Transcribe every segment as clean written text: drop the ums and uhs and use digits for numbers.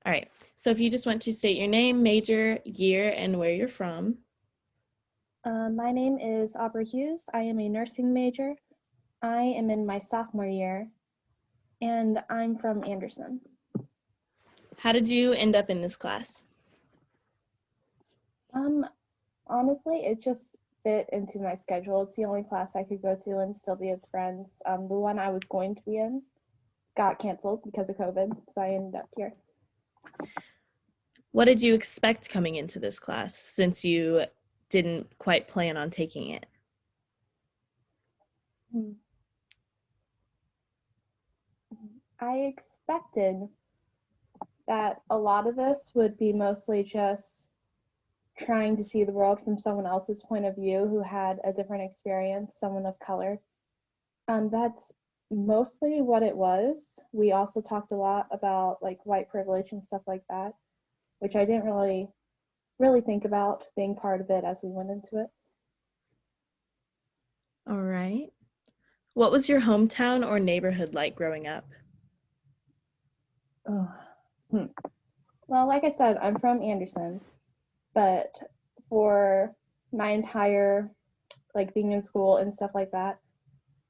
All right. So if you just want to state your name, major, year, and where you're from. My name is Aubree Hughes. I am a nursing major. I am in my sophomore year, and I'm from Anderson. How did you end up in this class? Honestly, it just fit into my schedule. It's the only class I could go to and still be with friends. The one I was going to be in got canceled because of COVID, so I ended up here. What did you expect coming into this class since you didn't quite plan on taking it? I expected that a lot of this would be mostly just trying to see the world from someone else's point of view who had a different experience, someone of color. That's mostly what it was. We also talked a lot about like white privilege and stuff like that, which I didn't really think about being part of it as we went into it. All right. What was your hometown or neighborhood like growing up? Well, like I said, I'm from Anderson, but for my entire like being in school and stuff like that,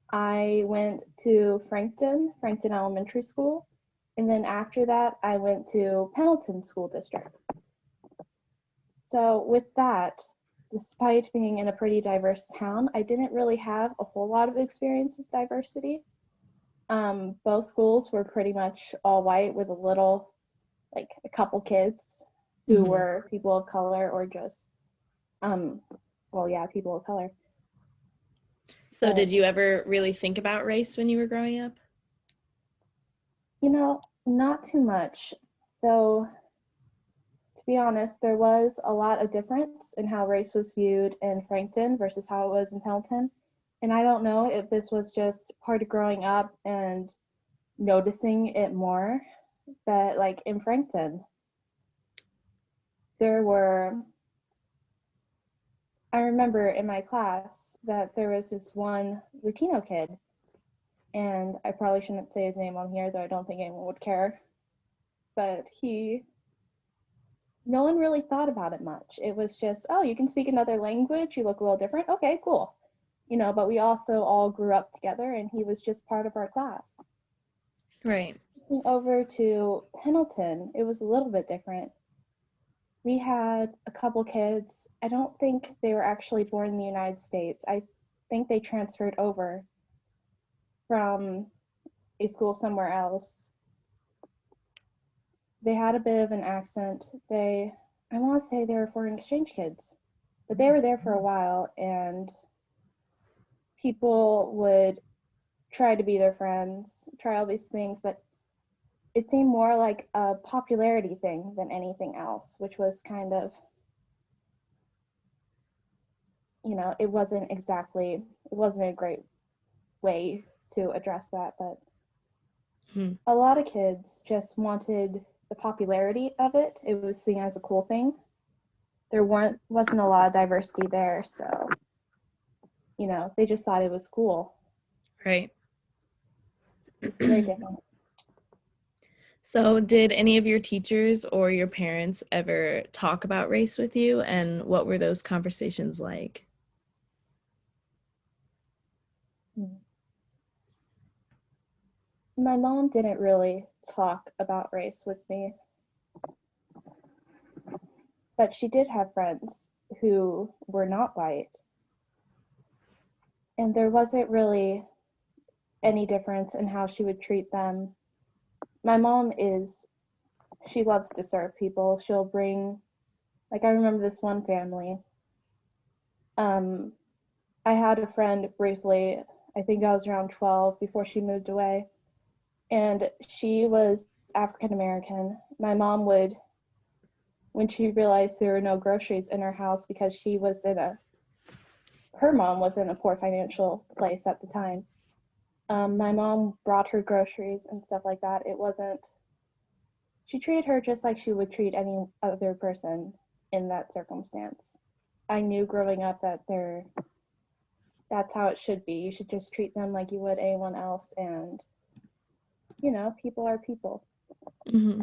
I went to Frankton Elementary School, and then after that, I went to Pendleton School District. So with that, despite being in a pretty diverse town, I didn't really have a whole lot of experience with diversity. Both schools were pretty much all white with a couple kids who were people of color or just, people of color. So did you ever really think about race when you were growing up? Not too much, though. To be honest, there was a lot of difference in how race was viewed in Frankton versus how it was in Pendleton. And I don't know if this was just part of growing up and noticing it more, but like in Frankton, I remember in my class that there was this one Latino kid, and I probably shouldn't say his name on here, though I don't think anyone would care, but no one really thought about it much. It was just, oh, you can speak another language, you look a little different, okay, cool. But we also all grew up together, and he was just part of our class. Right. Switching over to Pendleton, it was a little bit different. We had a couple kids. I don't think they were actually born in the United States. I think they transferred over from a school somewhere else. They had a bit of an accent. I want to say they were foreign exchange kids, but they were there for a while, and people would try to be their friends, try all these things, but it seemed more like a popularity thing than anything else, which was kind of, it wasn't a great way to address that, but a lot of kids just wanted the popularity of it. It was seen as a cool thing. There wasn't a lot of diversity there, so, they just thought it was cool. Right. It's very different. So did any of your teachers or your parents ever talk about race with you, and what were those conversations like? My mom didn't really talk about race with me, but she did have friends who were not white, and there wasn't really any difference in how she would treat them. My mom she loves to serve people. She'll bring, like, I remember this one family. I had a friend briefly, I think I was around 12 before she moved away, and she was African American. My mom would, when she realized there were no groceries in her house because her mom was in a poor financial place at the time. My mom brought her groceries and stuff like that. She treated her just like she would treat any other person in that circumstance. I knew growing up that that's how it should be. You should just treat them like you would anyone else, and people are people. Mm-hmm.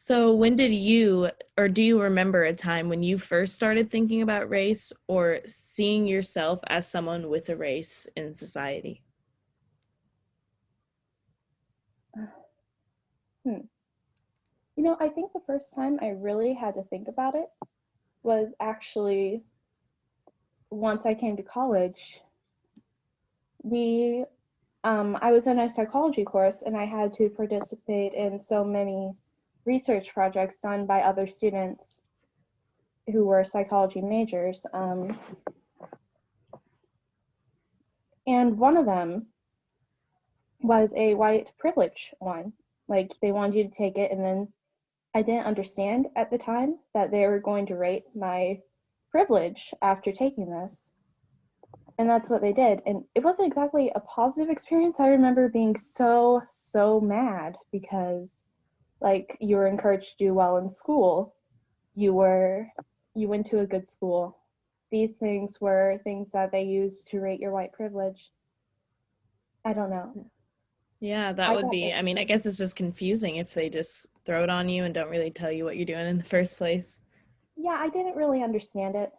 So when did you, or do you remember a time when you first started thinking about race or seeing yourself as someone with a race in society? Hmm. I think the first time I really had to think about it was actually once I came to college. We, I was in a psychology course and I had to participate in so many research projects done by other students who were psychology majors. And one of them was a white privilege one. Like they wanted you to take it, and then I didn't understand at the time that they were going to rate my privilege after taking this. And that's what they did. And it wasn't exactly a positive experience. I remember being so mad because like you were encouraged to do well in school. You were you went to a good school. These things were things that they used to rate your white privilege. I don't know. Yeah, that I would got be, I mean, I guess it's just confusing if they just throw it on you and don't really tell you what you're doing in the first place. Yeah, I didn't really understand it.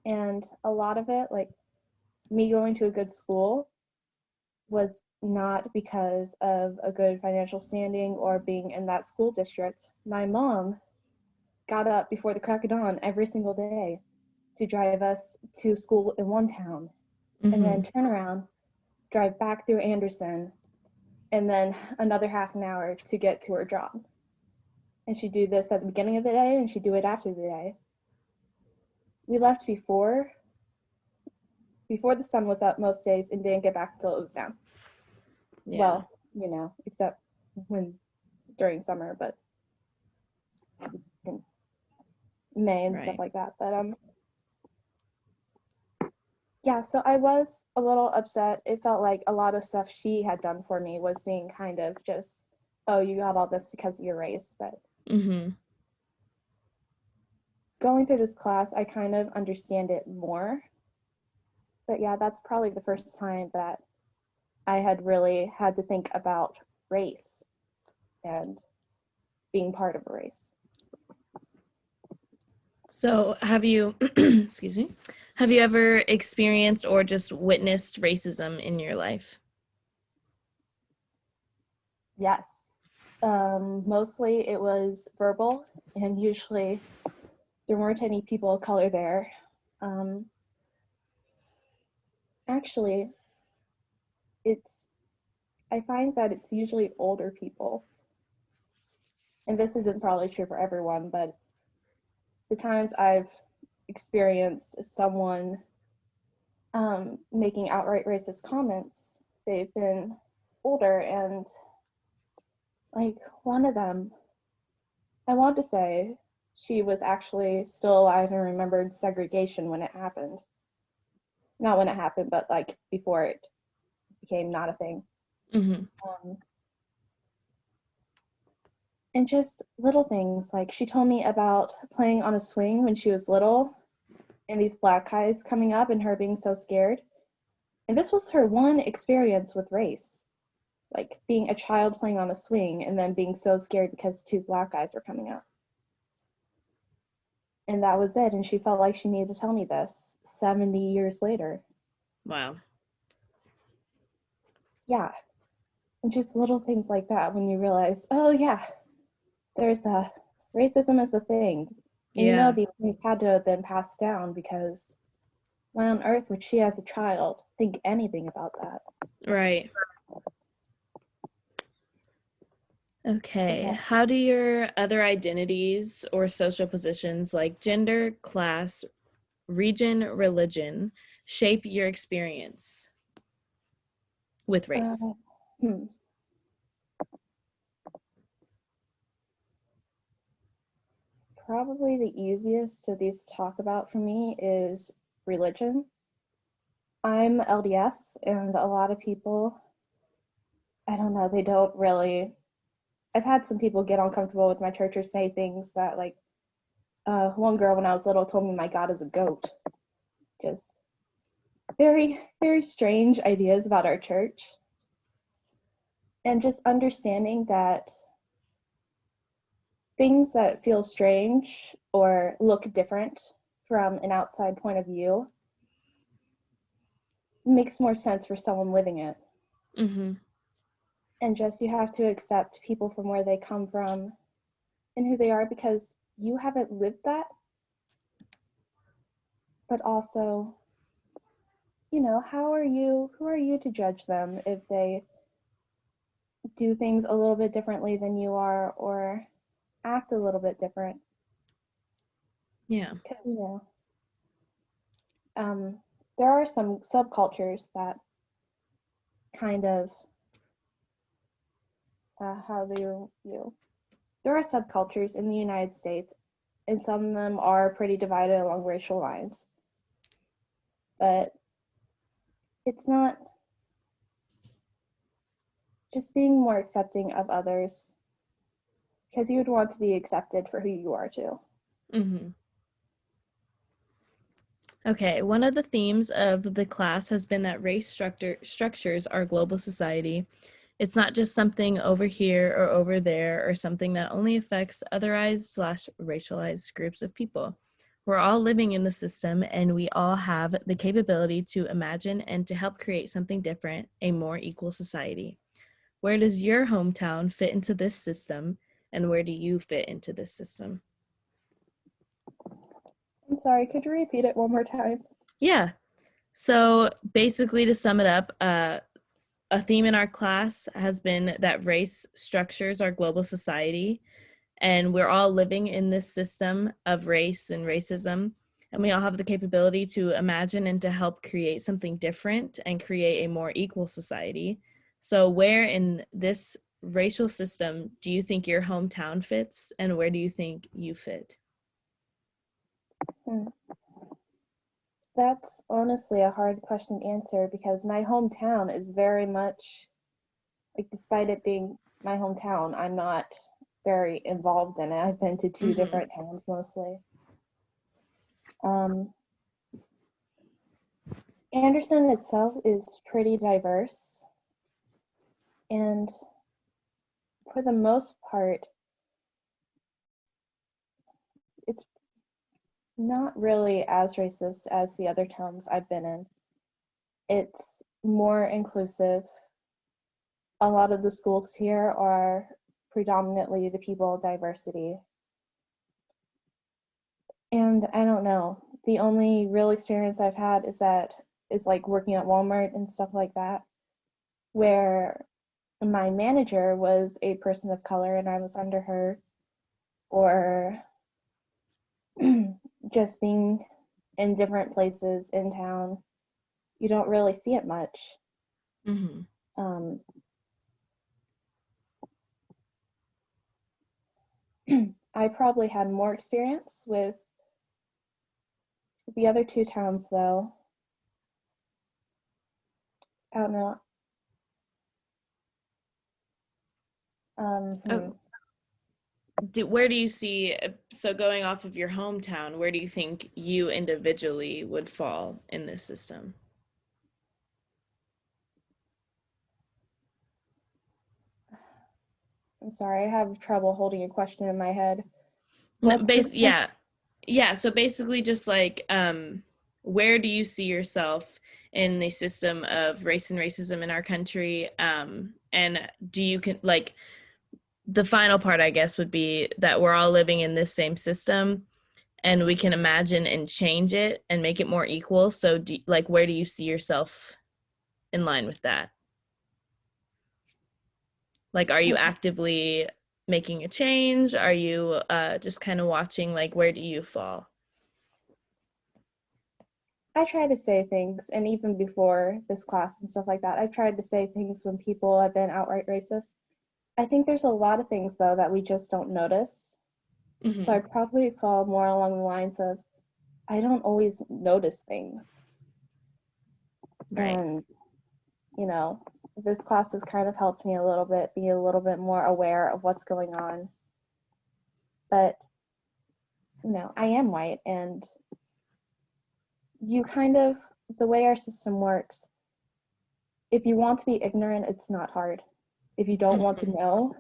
And a lot of it, like me going to a good school, was not because of a good financial standing or being in that school district. My mom got up before the crack of dawn every single day to drive us to school in one town and then Hmm. turn around, drive back through Anderson, and then another half an hour to get to her job. And she'd do this at the beginning of the day and she'd do it after the day. We left before the sun was up most days and didn't get back until it was down. Yeah, Well, except when during summer, but in May and stuff right. like that. But yeah, so I was a little upset. It felt like a lot of stuff she had done for me was being kind of just, oh, you got all this because of your race. But Hmm. going through this class, I kind of understand it more. But yeah, that's probably the first time that I had really had to think about race and being part of a race. So have you, excuse me, have you ever experienced or just witnessed racism in your life? Yes. Mostly it was verbal, and usually there weren't any people of color there. Um, Actually, it's I find that it's usually older people, and this isn't probably true for everyone, but the times I've experienced someone making outright racist comments, they've been older, and like one of them, I want to say she was actually still alive and remembered segregation when it happened. Not when it happened, but like before it became not a thing. Hmm. Um, and just little things like she told me about playing on a swing when she was little and these black guys coming up and her being so scared. And this was her one experience with race, like being a child playing on a swing and then being so scared because two black guys were coming up. And that was it. And she felt like she needed to tell me this 70 years later. Wow. Yeah. And just little things like that when you realize, oh, yeah, there's a racism is a thing. And Yeah, these things had to have been passed down because why on earth would she as a child think anything about that? right. But Okay. yeah, How do your other identities or social positions like gender, class, region, religion shape your experience with race? uh, hmm, probably the easiest of these to talk about for me is religion. I'm LDS, and a lot of people, I don't know, they don't really. I've had some people get uncomfortable with my church or say things that, like, one girl when I was little told me my God is a goat. Just very, very strange ideas about our church. And just understanding that things that feel strange or look different from an outside point of view makes more sense for someone living it. Mm-hmm. And just you have to accept people from where they come from and who they are because you haven't lived that. But also, you know, who are you to judge them if they do things a little bit differently than you are or act a little bit different? Yeah. Because, there are some subcultures that kind of, there are subcultures in the United States, and some of them are pretty divided along racial lines. But it's not just being more accepting of others because you would want to be accepted for who you are too. Mm-hmm. Okay, one of the themes of the class has been that race structures our global society. It's not just something over here or over there or something that only affects otherized/racialized groups of people. We're all living in the system and we all have the capability to imagine and to help create something different, a more equal society. Where does your hometown fit into this system and where do you fit into this system? I'm sorry, could you repeat it one more time? Yeah. So basically, to sum it up, a theme in our class has been that race structures our global society, and we're all living in this system of race and racism, and we all have the capability to imagine and to help create something different and create a more equal society. So where in this racial system do you think your hometown fits, and where do you think you fit? Hmm. That's honestly a hard question to answer because my hometown is very much, like, despite it being my hometown, I'm not very involved in it. I've been to two Mm-hmm. different towns mostly. Um, Anderson itself is pretty diverse, and for the most part, it's not really as racist as the other towns I've been in. It's more inclusive. A lot of the schools here are predominantly the people diversity. And I don't know. The only real experience I've had is like working at Walmart and stuff like that, where my manager was a person of color and I was under her, or just being in different places in town. You don't really see it much. Mm-hmm. Um, I probably had more experience with the other two towns, though. I don't know. Oh, where do you see, so going off of your hometown, where do you think you individually would fall in this system? I'm sorry, I have trouble holding a question in my head. No, What's the yeah. Yeah, so basically just like where do you see yourself in the system of race and racism in our country? And do you like the final part, I guess, would be that we're all living in this same system and we can imagine and change it and make it more equal. So like where do you see yourself in line with that? Like, are you actively making a change? Are you just kind of watching, like, where do you fall? I try to say things, and even before this class and stuff like that, I've tried to say things when people have been outright racist. I think there's a lot of things, though, that we just don't notice. So Mm-hmm. I'd probably fall more along the lines of I don't always notice things. Right. And, this class has kind of helped me a little bit be a little bit more aware of what's going on. But, I am white, and the way our system works, if you want to be ignorant, it's not hard. If you don't want to know,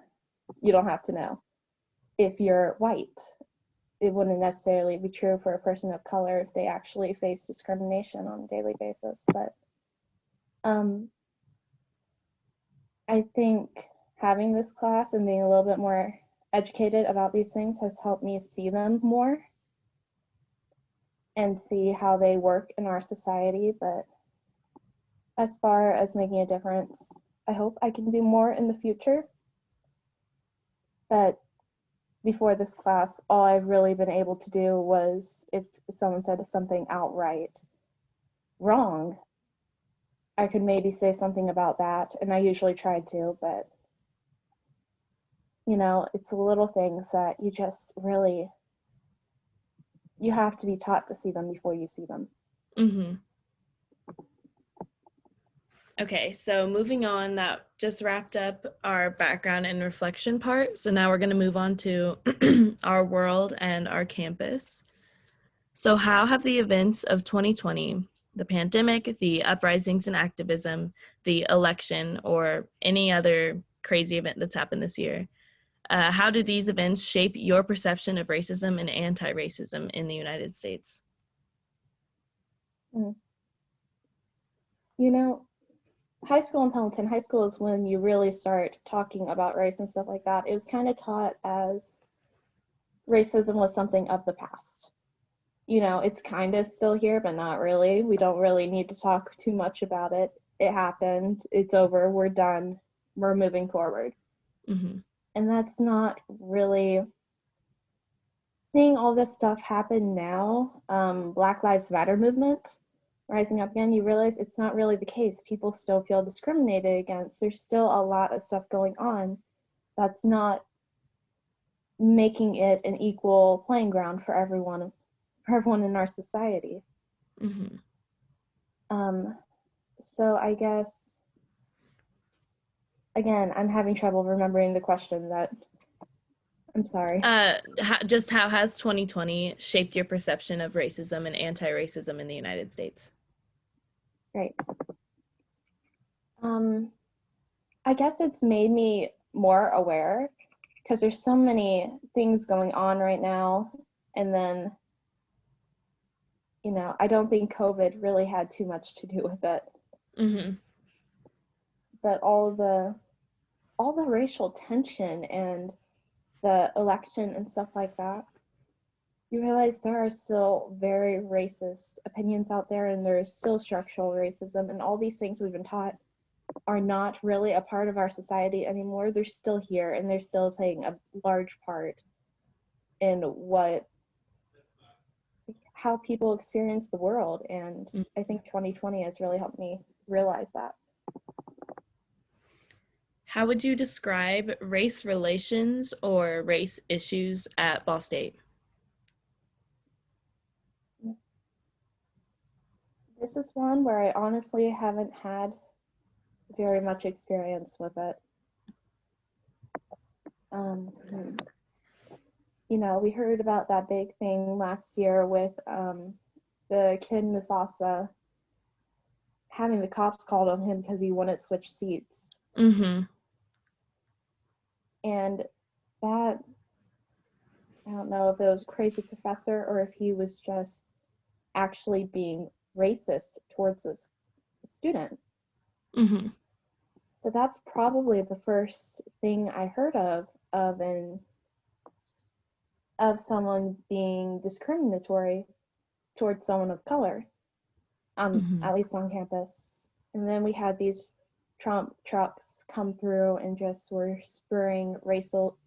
you don't have to know. if you're white. It wouldn't necessarily be true for a person of color if they actually face discrimination on a daily basis. But I think having this class and being a little bit more educated about these things has helped me see them more and see how they work in our society. But as far as making a difference, I hope I can do more in the future. But before this class, all I've really been able to do was if someone said something outright wrong, I could maybe say something about that, and I usually try to, but you know, it's the little things that you just really, you have to be taught to see them before you see them. Mm-hmm. Okay, so moving on, that just wrapped up our background and reflection part. So now we're going to move on to our world and our campus. So how have the events of 2020, the pandemic, the uprisings and activism, the election, or any other crazy event that's happened this year, how do these events shape your perception of racism and anti-racism in the United States? You know, high school in Pendleton, high school is when you really start talking about race and stuff like that. It was kind of taught as racism was something of the past. You know, it's kind of still here, but not really. We don't really need to talk too much about it. It happened. It's over. We're done. We're moving forward. Mm-hmm. And that's not really seeing all this stuff happen now. Black Lives Matter movement rising up again, you realize it's not really the case. People still feel discriminated against. There's still a lot of stuff going on that's not making it an equal playing ground for everyone in our society. Mm-hmm. So I guess, again, I'm having trouble remembering the question. I'm sorry. Just how has 2020 shaped your perception of racism and anti-racism in the United States? Right. I guess it's made me more aware because there's so many things going on right now. And then, you know, I don't think COVID really had too much to do with it. Mm-hmm. But all the racial tension and the election and stuff like that, you realize there are still very racist opinions out there, and there is still structural racism, and all these things we've been taught are not really a part of our society anymore. They're still here, and they're still playing a large part in how people experience the world. And I think 2020 has really helped me realize that. How would you describe race relations or race issues at Ball State? This is one where I honestly haven't had very much experience with it. You know, we heard about that big thing last year with the kid Mufasa having the cops called on him because he wouldn't switch seats. Mm-hmm. And that, I don't know if it was a crazy professor or if he was just actually being racist towards this student. Mm-hmm. But that's probably the first thing I heard of someone being discriminatory towards someone of color, at least on campus. And then we had these Trump trucks come through and just were spurring racial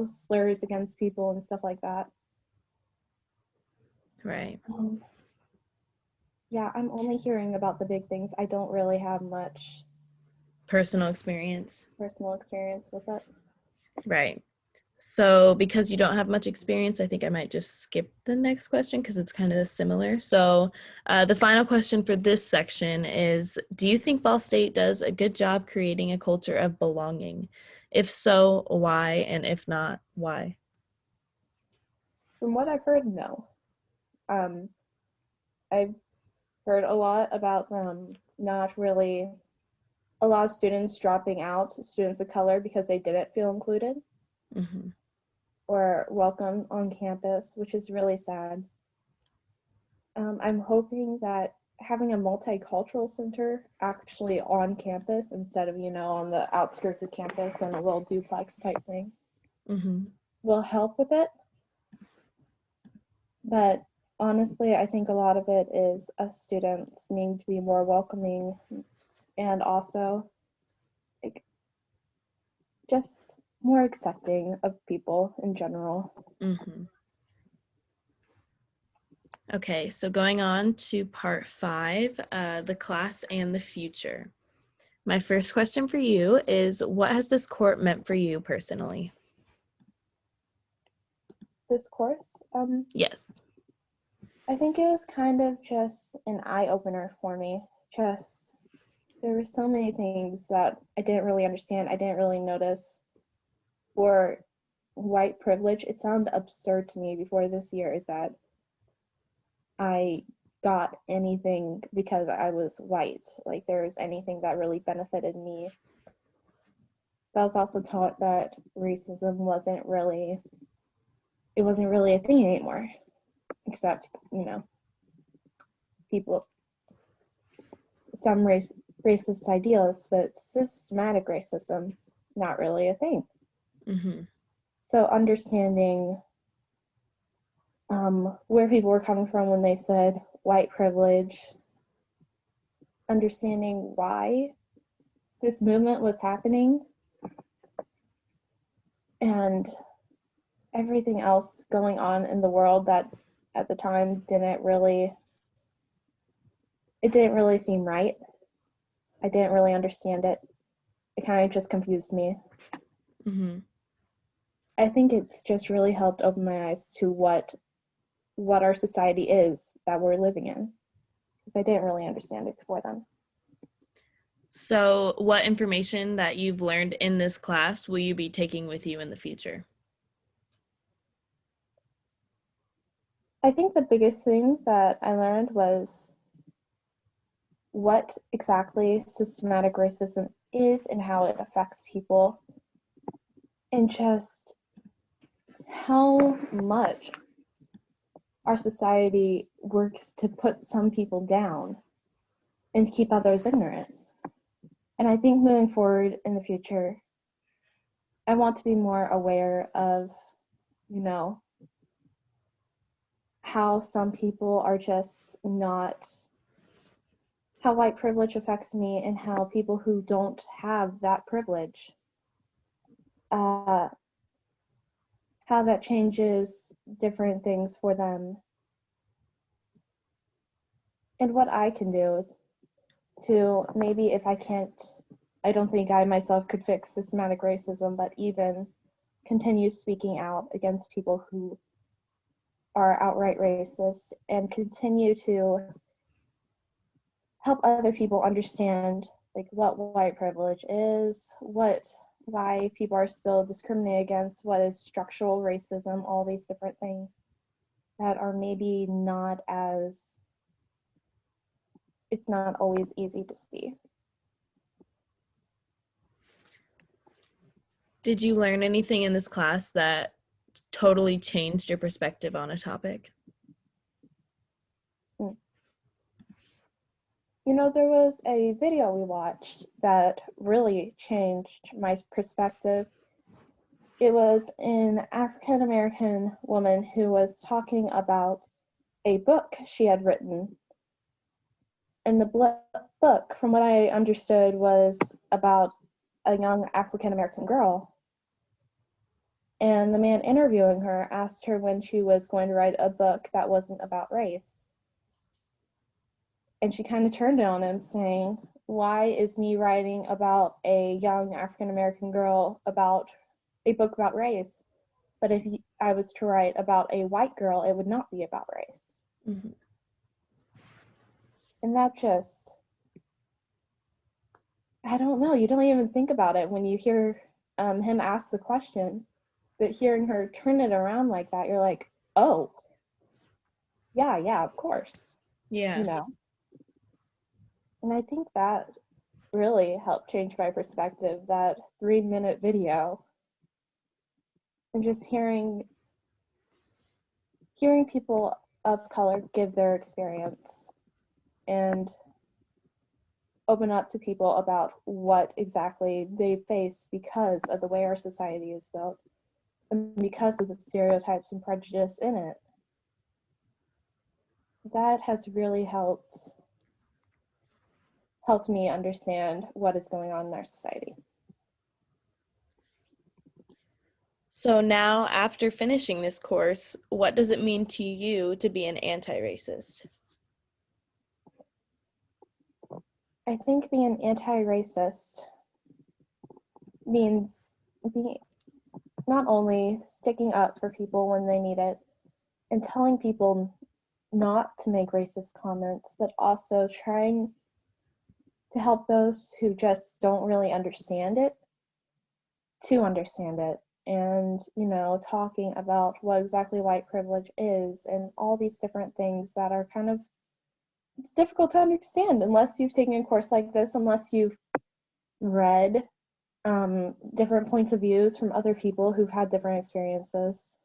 slurs against people and stuff like that. Right. Yeah, I'm only hearing about the big things. I don't really have much Personal experience with it. Right. So because you don't have much experience, I think I might just skip the next question because it's kind of similar. So the final question for this section is, do you think Ball State does a good job creating a culture of belonging? If so, why? And if not, why? From what I've heard, no. I've heard a lot about not really a lot of students dropping out, students of color, because they didn't feel included. Mm-hmm. or welcome on campus, which is really sad. I'm hoping that having a multicultural center actually on campus instead of, on the outskirts of campus in a little duplex type thing will help with it. But honestly, I think a lot of it is us students needing to be more welcoming and also like, just more accepting of people in general. Okay, so going on to part 5, the class and the future. My first question for you is, what has this course meant for you personally? This course? Yes. I think it was kind of just an eye-opener for me. Just, there were so many things that I didn't really understand, I didn't really notice. For white privilege, it sounded absurd to me before this year that I got anything because I was white. Like there was anything that really benefited me. But I was also taught that racism wasn't really a thing anymore. Except, people, some racist ideals, but systematic racism, not really a thing. So understanding where people were coming from when they said white privilege, understanding why this movement was happening, and everything else going on in the world that at the time didn't really seem right. I didn't really understand it. It kind of just confused me. I think it's just really helped open my eyes to what our society is that we're living in, because I didn't really understand it before then. So what information that you've learned in this class will you be taking with you in the future? I think the biggest thing that I learned was what exactly systematic racism is and how it affects people, and just how much our society works to put some people down and to keep others ignorant. And I think moving forward in the future, I want to be more aware of, how some people are just not, how white privilege affects me and how people who don't have that privilege, how that changes different things for them, and what I can do to maybe, if I can't, I don't think I myself could fix systematic racism, but even continue speaking out against people who are outright racist and continue to help other people understand like what white privilege is, why people are still discriminated against, what is structural racism, all these different things that are maybe not as, it's not always easy to see. Did you learn anything in this class that totally changed your perspective on a topic? There was a video we watched that really changed my perspective. It was an African American woman who was talking about a book she had written. And the book, from what I understood, was about a young African American girl. And the man interviewing her asked her when she was going to write a book that wasn't about race. And she kind of turned it on him, saying, why is me writing about a young African American girl about a book about race? But if I was to write about a white girl, it would not be about race. And that just, I don't know, you don't even think about it when you hear him ask the question, but hearing her turn it around like that, you're like, oh, yeah, of course. Yeah. And I think that really helped change my perspective, that 3-minute video. and just hearing people of color give their experience and open up to people about what exactly they face because of the way our society is built and because of the stereotypes and prejudice in it. That has really helped me understand what is going on in our society. So now, after finishing this course, what does it mean to you to be an anti-racist? I think being an anti-racist means not only sticking up for people when they need it and telling people not to make racist comments, but also trying to help those who just don't really understand it to understand it. And, you know, talking about what exactly white privilege is and all these different things that are kind of, it's difficult to understand unless you've taken a course like this, unless you've read different points of views from other people who've had different experiences.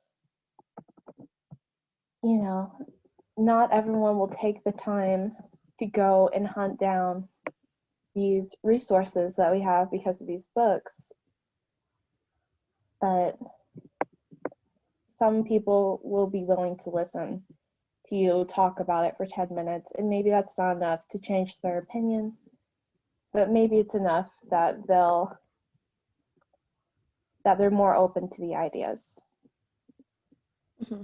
You know, not everyone will take the time to go and hunt down these resources that we have because of these books, but some people will be willing to listen to you talk about it for 10 minutes, and maybe that's not enough to change their opinion, but maybe it's enough that they're more open to the ideas. Mm-hmm.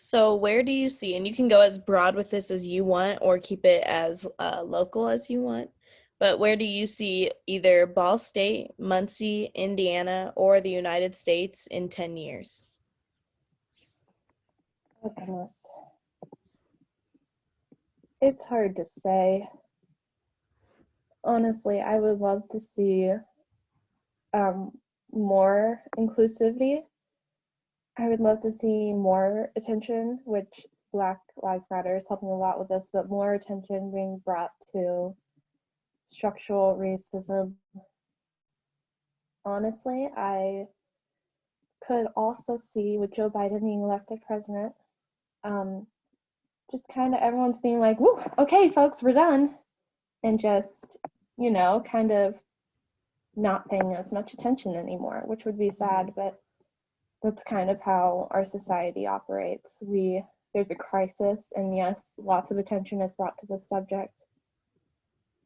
So where do you see, and you can go as broad with this as you want or keep it as local as you want, but where do you see either Ball State, Muncie, Indiana, or the United States in 10 years? Oh, goodness. It's hard to say. Honestly, I would love to see more inclusivity. I would love to see more attention, which Black Lives Matter is helping a lot with this, but more attention being brought to structural racism. Honestly, I could also see with Joe Biden being elected president, just kind of everyone's being like, woo, okay, folks, we're done. And just, you know, kind of not paying as much attention anymore, which would be sad, but that's kind of how our society operates. There's a crisis, and yes, lots of attention is brought to the subject,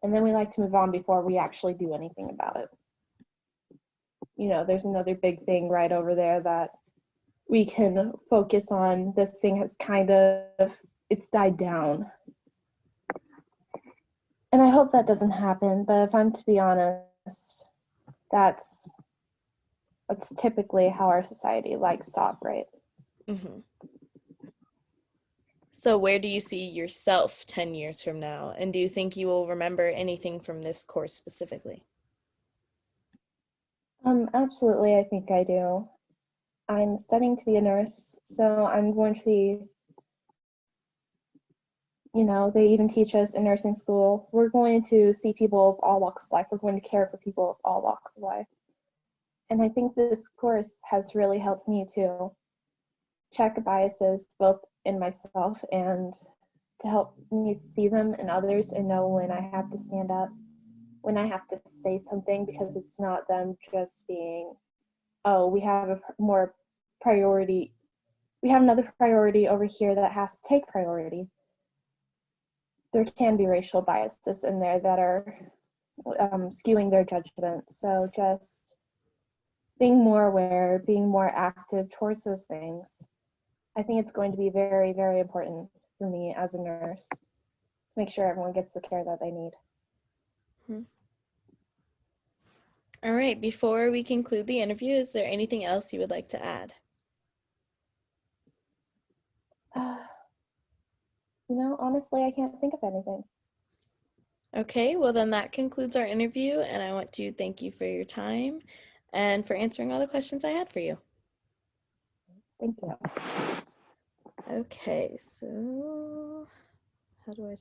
and then we like to move on before we actually do anything about it. You know, there's another big thing right over there that we can focus on. This thing has it's died down. And I hope that doesn't happen, but if I'm to be honest, that's typically how our society likes to operate. Mm-hmm. So where do you see yourself 10 years from now? And do you think you will remember anything from this course specifically? Absolutely, I think I do. I'm studying to be a nurse, so I'm going to be, you know, they even teach us in nursing school, we're going to see people of all walks of life. We're going to care for people of all walks of life. And I think this course has really helped me to check biases both in myself and to help me see them in others and know when I have to stand up, when I have to say something, because it's not them just being, oh, we have another priority over here that has to take priority. There can be racial biases in there that are skewing their judgment. So just being more aware, being more active towards those things, I think it's going to be very, very important for me as a nurse to make sure everyone gets the care that they need. Mm-hmm. All right, before we conclude the interview, is there anything else you would like to add? You know, honestly, I can't think of anything. Okay, well then that concludes our interview, and I want to thank you for your time and for answering all the questions I had for you. Thank you. Okay, so how do I